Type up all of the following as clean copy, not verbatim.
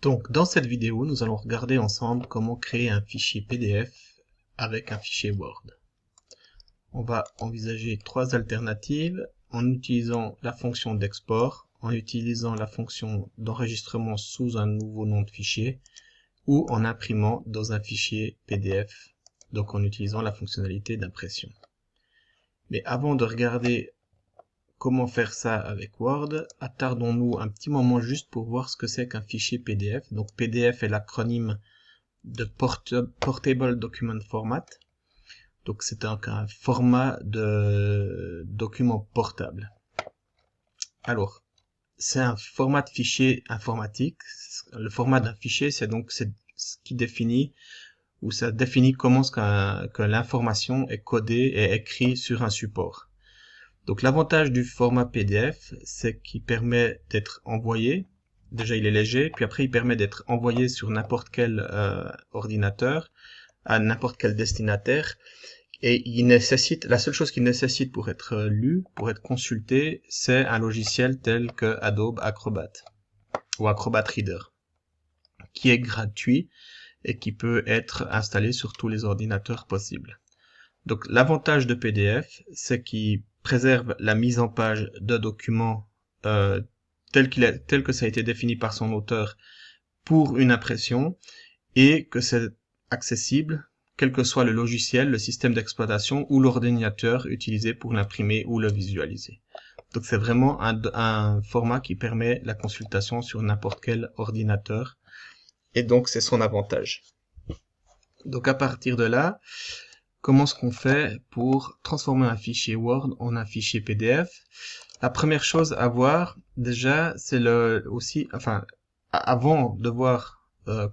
Donc, dans cette vidéo, nous allons regarder ensemble comment créer un fichier PDF avec un fichier Word. On va envisager trois alternatives en utilisant la fonction d'export, en utilisant la fonction d'enregistrement sous un nouveau nom de fichier ou en imprimant dans un fichier PDF, donc en utilisant la fonctionnalité d'impression. Mais avant de regarder comment faire ça avec Word, attardons-nous un petit moment juste pour voir ce que c'est qu'un fichier PDF. Donc PDF est l'acronyme de Portable Document Format. Donc c'est un format de document portable. Alors, c'est un format de fichier informatique. Le format d'un fichier, c'est ce qui définit, ou ça définit comment que l'information est codée et écrite sur un support. Donc l'avantage du format PDF, c'est qu'il permet d'être envoyé. Déjà il est léger, puis après il permet d'être envoyé sur n'importe quel ordinateur, à n'importe quel destinataire. Et la seule chose qu'il nécessite pour être lu, pour être consulté, c'est un logiciel tel que Adobe Acrobat ou Acrobat Reader, qui est gratuit et qui peut être installé sur tous les ordinateurs possibles. Donc l'avantage de PDF, c'est qu'il préserve la mise en page de documents tel que ça a été défini par son auteur pour une impression, et que c'est accessible quel que soit le logiciel, le système d'exploitation ou l'ordinateur utilisé pour l'imprimer ou le visualiser. Donc c'est vraiment un format qui permet la consultation sur n'importe quel ordinateur, et donc c'est son avantage. Donc à partir de là, comment est-ce qu'on fait pour transformer un fichier Word en un fichier PDF? La première chose à voir, déjà, c'est avant de voir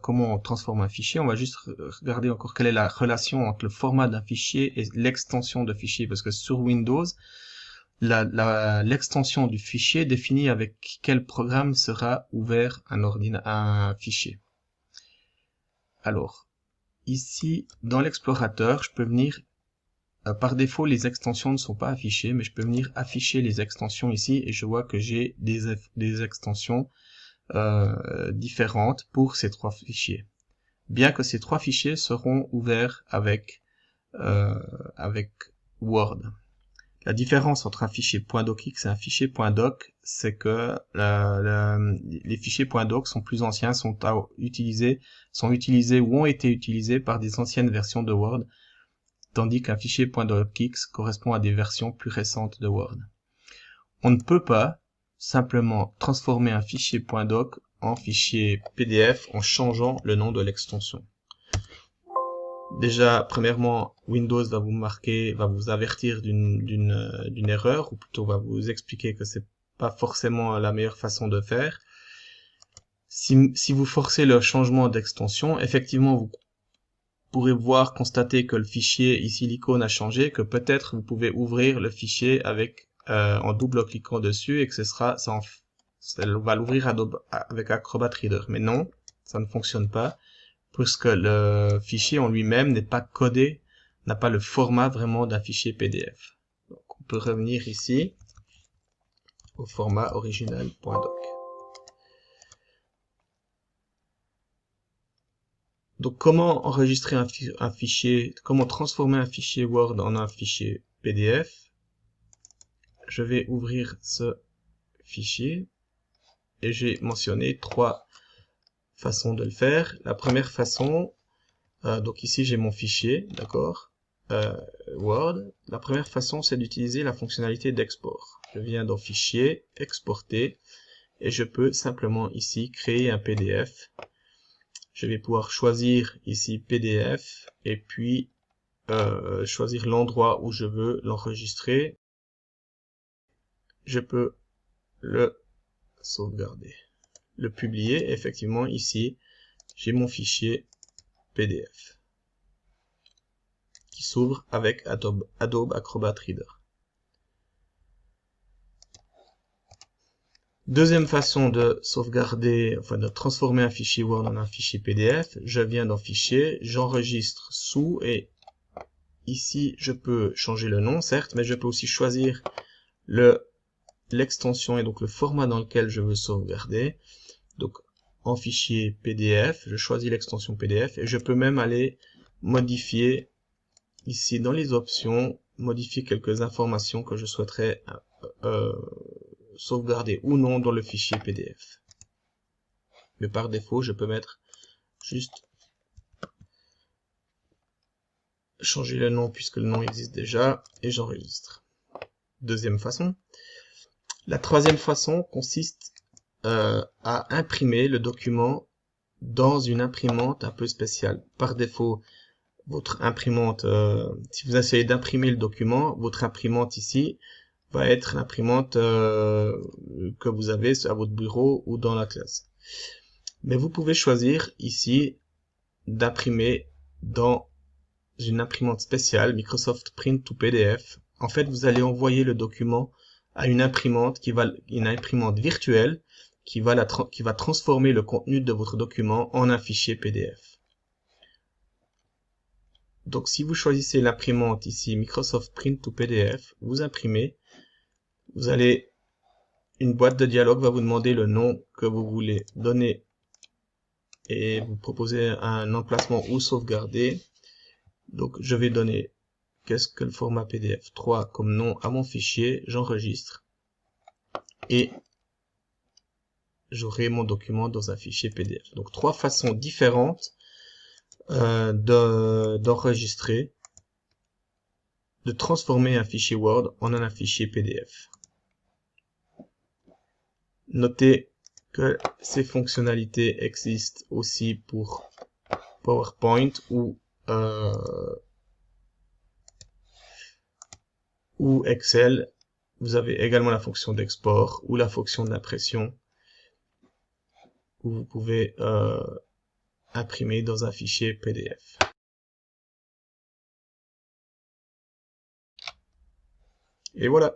comment on transforme un fichier, on va juste regarder encore quelle est la relation entre le format d'un fichier et l'extension de fichier, parce que sur Windows, l'extension du fichier définit avec quel programme sera ouvert un fichier. Alors, ici, dans l'explorateur, je peux venir, par défaut, les extensions ne sont pas affichées, mais je peux venir afficher les extensions ici, et je vois que j'ai des extensions différentes pour ces trois fichiers. Bien que ces trois fichiers seront ouverts avec Word. La différence entre un fichier .docx et un fichier .doc, c'est que les fichiers .doc sont plus anciens, sont utilisés ou ont été utilisés par des anciennes versions de Word, tandis qu'un fichier .docx correspond à des versions plus récentes de Word. On ne peut pas simplement transformer un fichier .doc en fichier PDF en changeant le nom de l'extension. Déjà, premièrement, Windows va vous avertir d'une erreur, ou plutôt va vous expliquer que c'est pas forcément la meilleure façon de faire. Si vous forcez le changement d'extension, effectivement, vous pourrez constater que le fichier, ici l'icône a changé, que peut-être vous pouvez ouvrir le fichier en double-cliquant dessus, et que ça va l'ouvrir avec Acrobat Reader. Mais non, ça ne fonctionne pas, puisque le fichier en lui-même n'est pas codé, n'a pas le format vraiment d'un fichier PDF. Donc on peut revenir ici au format original.doc. Donc comment enregistrer un fichier, comment transformer un fichier Word en un fichier PDF? Je vais ouvrir ce fichier et j'ai mentionné trois façons de le faire. La première façon, donc ici j'ai mon fichier, d'accord, Word. La première façon, c'est d'utiliser la fonctionnalité d'export. Je viens dans Fichier, Exporter, et je peux simplement ici créer un PDF. Je vais pouvoir choisir ici PDF, et puis choisir l'endroit où je veux l'enregistrer. Je peux le sauvegarder, le publier. Effectivement, ici, j'ai mon fichier PDF qui s'ouvre avec Adobe Acrobat Reader. Deuxième façon de sauvegarder, enfin de transformer un fichier Word en un fichier PDF, je viens dans Fichier, j'enregistre sous, et ici je peux changer le nom, certes, mais je peux aussi choisir l'extension et donc le format dans lequel je veux sauvegarder. Donc en fichier PDF, je choisis l'extension PDF et je peux même aller modifier ici dans les options, modifier quelques informations que je souhaiterais sauvegarder ou non dans le fichier PDF. Mais par défaut, je peux mettre juste changer le nom puisque le nom existe déjà et j'enregistre. Deuxième façon. La troisième façon consiste à imprimer le document dans une imprimante un peu spéciale. Par défaut, votre imprimante, si vous essayez d'imprimer le document, votre imprimante ici va être l'imprimante que vous avez à votre bureau ou dans la classe. Mais vous pouvez choisir ici d'imprimer dans une imprimante spéciale, Microsoft Print to PDF. En fait, vous allez envoyer le document à une imprimante une imprimante virtuelle qui va transformer le contenu de votre document en un fichier PDF. Donc, si vous choisissez l'imprimante ici, Microsoft Print to PDF, vous imprimez, une boîte de dialogue va vous demander le nom que vous voulez donner et vous proposer un emplacement où sauvegarder. Donc, je vais donner qu'est-ce que le format PDF 3 comme nom à mon fichier, j'enregistre et j'aurai mon document dans un fichier PDF. Donc, trois façons différentes d'enregistrer, de transformer un fichier Word en un fichier PDF. Notez que ces fonctionnalités existent aussi pour PowerPoint ou Excel. Vous avez également la fonction d'export ou la fonction d'impression où vous pouvez imprimer dans un fichier PDF. Et voilà.